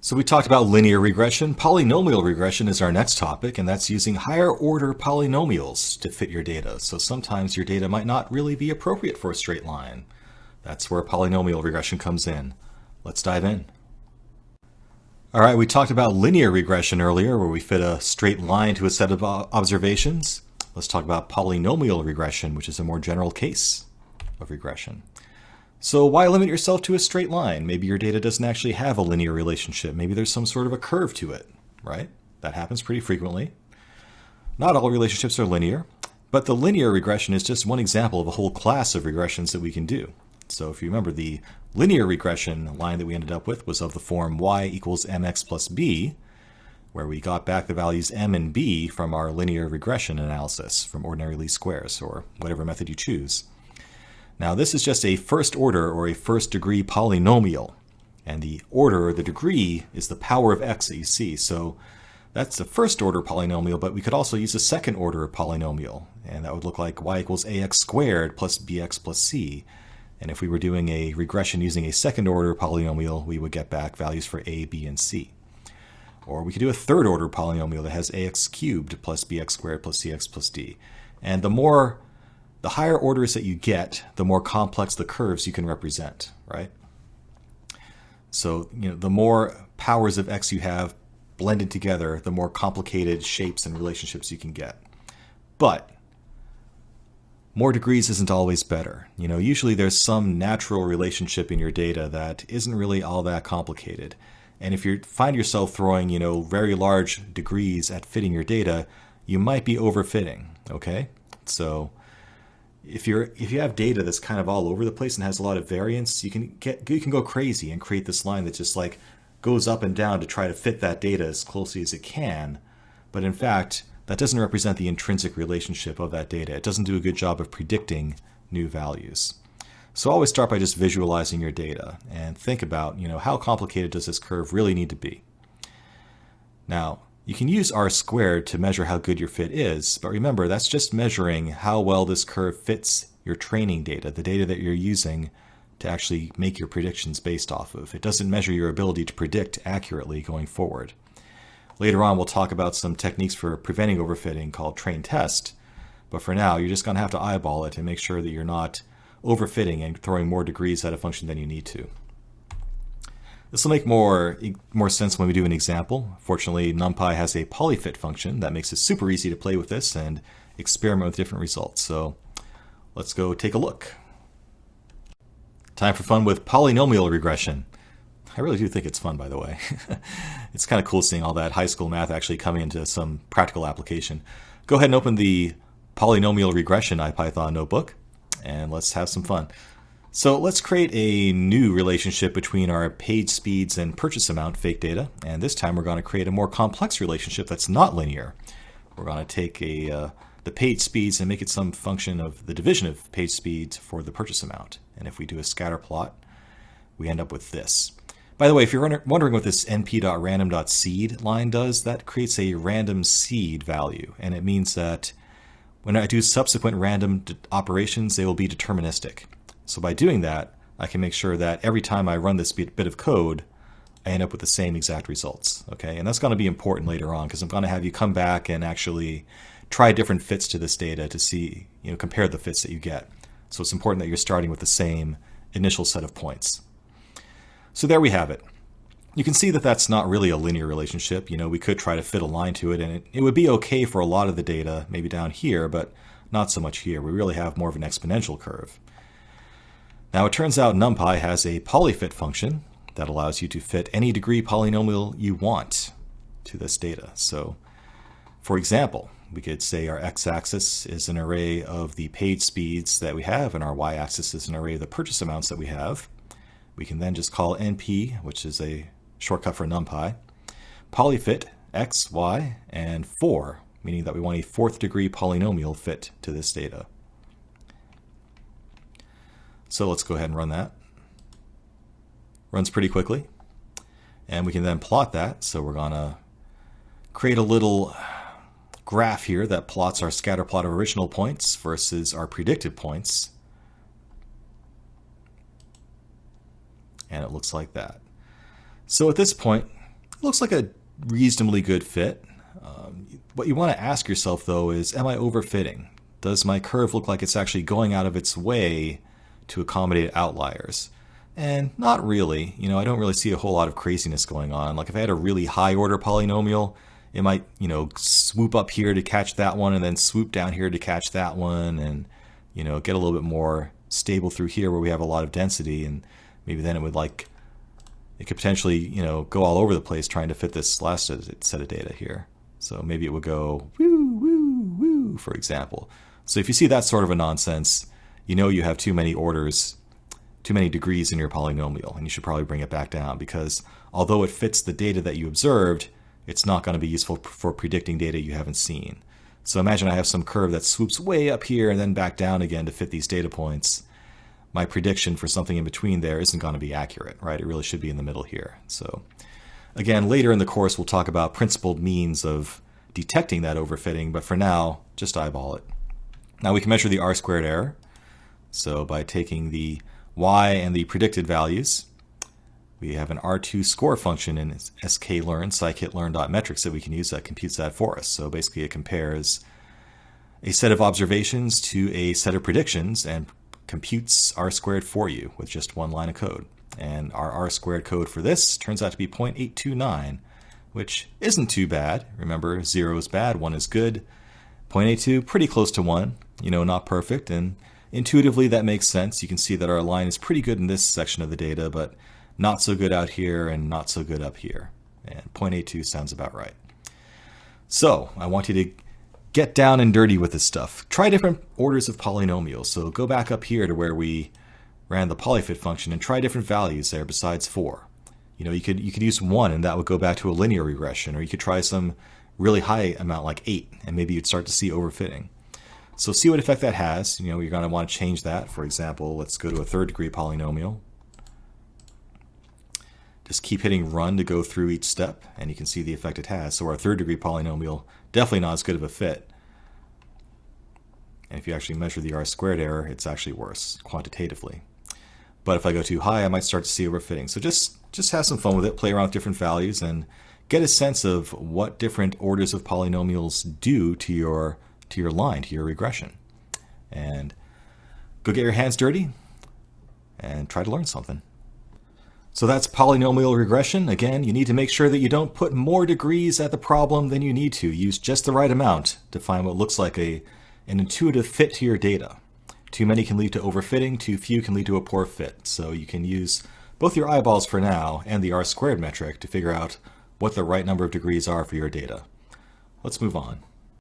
So we talked about linear regression. Polynomial regression is our next topic, and that's using higher order polynomials to fit your data. So sometimes your data might not really be appropriate for a straight line. That's where polynomial regression comes in. Let's dive in. All right, we talked about linear regression earlier, where we fit a straight line to a set of observations. Let's talk about polynomial regression, which is a more general case of regression. So why limit yourself to a straight line? Maybe your data doesn't actually have a linear relationship. Maybe there's some sort of a curve to it, right? That happens pretty frequently. Not all relationships are linear, but the linear regression is just one example of a whole class of regressions that we can do. So if you remember, the linear regression line that we ended up with was of the form y equals mx plus b, where we got back the values m and b from our linear regression analysis from ordinary least squares, or whatever method you choose. Now this is just a first order or a first degree polynomial, and the order or the degree is the power of x that you see. So that's a first order polynomial, but we could also use a second order polynomial, and that would look like y equals ax squared plus bx plus c. And if we were doing a regression using a second order polynomial, we would get back values for a, b, and c. Or we could do a third order polynomial that has ax cubed plus bx squared plus cx plus d. And the higher orders that you get, the more complex the curves you can represent, right? So, the more powers of x you have blended together, the more complicated shapes and relationships you can get. But more degrees isn't always better. Usually there's some natural relationship in your data that isn't really all that complicated. And if you find yourself throwing, very large degrees at fitting your data, you might be overfitting, okay? So if you have data that's kind of all over the place and has a lot of variance, you can go crazy and create this line that just like goes up and down to try to fit that data as closely as it can. But in fact, that doesn't represent the intrinsic relationship of that data. It doesn't do a good job of predicting new values. So always start by just visualizing your data and think about, how complicated does this curve really need to be? Now, you can use r squared to measure how good your fit is, but remember, that's just measuring how well this curve fits your training data, the data that you're using to actually make your predictions based off of. It doesn't measure your ability to predict accurately going forward. Later on, we'll talk about some techniques for preventing overfitting called train test, but for now, you're just going to have to eyeball it and make sure that you're not overfitting and throwing more degrees at a function than you need to. This will make more sense when we do an example. Fortunately, NumPy has a polyfit function that makes it super easy to play with this and experiment with different results. So let's go take a look. Time for fun with polynomial regression. I really do think it's fun, by the way. It's kind of cool seeing all that high school math actually coming into some practical application. Go ahead and open the polynomial regression IPython notebook, and let's have some fun. So let's create a new relationship between our page speeds and purchase amount fake data. And this time we're going to create a more complex relationship that's not linear. We're going to take the page speeds and make it some function of the division of page speeds for the purchase amount. And if we do a scatter plot, we end up with this. By the way, if you're wondering what this np.random.seed line does, that creates a random seed value. And it means that when I do subsequent random operations, they will be deterministic. So by doing that, I can make sure that every time I run this bit of code, I end up with the same exact results. Okay, and that's going to be important later on because I'm going to have you come back and actually try different fits to this data to see, compare the fits that you get. So it's important that you're starting with the same initial set of points. So there we have it. You can see that that's not really a linear relationship. We could try to fit a line to it, and it would be okay for a lot of the data, maybe down here, but not so much here. We really have more of an exponential curve. Now it turns out NumPy has a polyfit function that allows you to fit any degree polynomial you want to this data. So for example, we could say our x-axis is an array of the page speeds that we have, and our y-axis is an array of the purchase amounts that we have. We can then just call np, which is a shortcut for NumPy, polyfit x, y, and 4, meaning that we want a fourth degree polynomial fit to this data. So let's go ahead and run that. Runs pretty quickly. And we can then plot that. So we're going to create a little graph here that plots our scatter plot of original points versus our predicted points. And it looks like that. So at this point, looks like a reasonably good fit. What you want to ask yourself, though, is, am I overfitting? Does my curve look like it's actually going out of its way to accommodate outliers? And not really. I don't really see a whole lot of craziness going on. Like if I had a really high order polynomial, it might, swoop up here to catch that one and then swoop down here to catch that one and, get a little bit more stable through here where we have a lot of density, and maybe then it could potentially, go all over the place trying to fit this last set of data here. So maybe it would go woo, woo, woo, for example. So if you see that sort of a nonsense, you have too many degrees in your polynomial, and you should probably bring it back down, because although it fits the data that you observed, it's not going to be useful for predicting data you haven't seen. So imagine I have some curve that swoops way up here and then back down again to fit these data points. My prediction for something in between there isn't going to be accurate, right? It really should be in the middle here. So again, later in the course, we'll talk about principled means of detecting that overfitting, but for now, just eyeball it. Now we can measure the R-squared error. So by taking the y and the predicted values, we have an R2 score function in sklearn, scikit-learn.metrics that we can use that computes that for us. So basically it compares a set of observations to a set of predictions and computes R-squared for you with just one line of code. And our R-squared code for this turns out to be 0.829, which isn't too bad. Remember, 0 is bad, 1 is good. 0.82, pretty close to 1, not perfect. And intuitively, that makes sense. You can see that our line is pretty good in this section of the data, but not so good out here and not so good up here. And 0.82 sounds about right. So I want you to get down and dirty with this stuff. Try different orders of polynomials. So go back up here to where we ran the polyfit function and try different values there besides 4. You could use 1 and that would go back to a linear regression, or you could try some really high amount like 8 and maybe you'd start to see overfitting. So see what effect that has. You're going to want to change that. For example, let's go to a third degree polynomial. Just keep hitting run to go through each step, and you can see the effect it has. So our third degree polynomial, definitely not as good of a fit. And if you actually measure the R-squared error, it's actually worse quantitatively. But if I go too high, I might start to see overfitting. So just have some fun with it, play around with different values, and get a sense of what different orders of polynomials do to your line, to your regression. And go get your hands dirty and try to learn something. So that's polynomial regression. Again, you need to make sure that you don't put more degrees at the problem than you need to. Use just the right amount to find what looks like an intuitive fit to your data. Too many can lead to overfitting, too few can lead to a poor fit. So you can use both your eyeballs for now and the R-squared metric to figure out what the right number of degrees are for your data. Let's move on.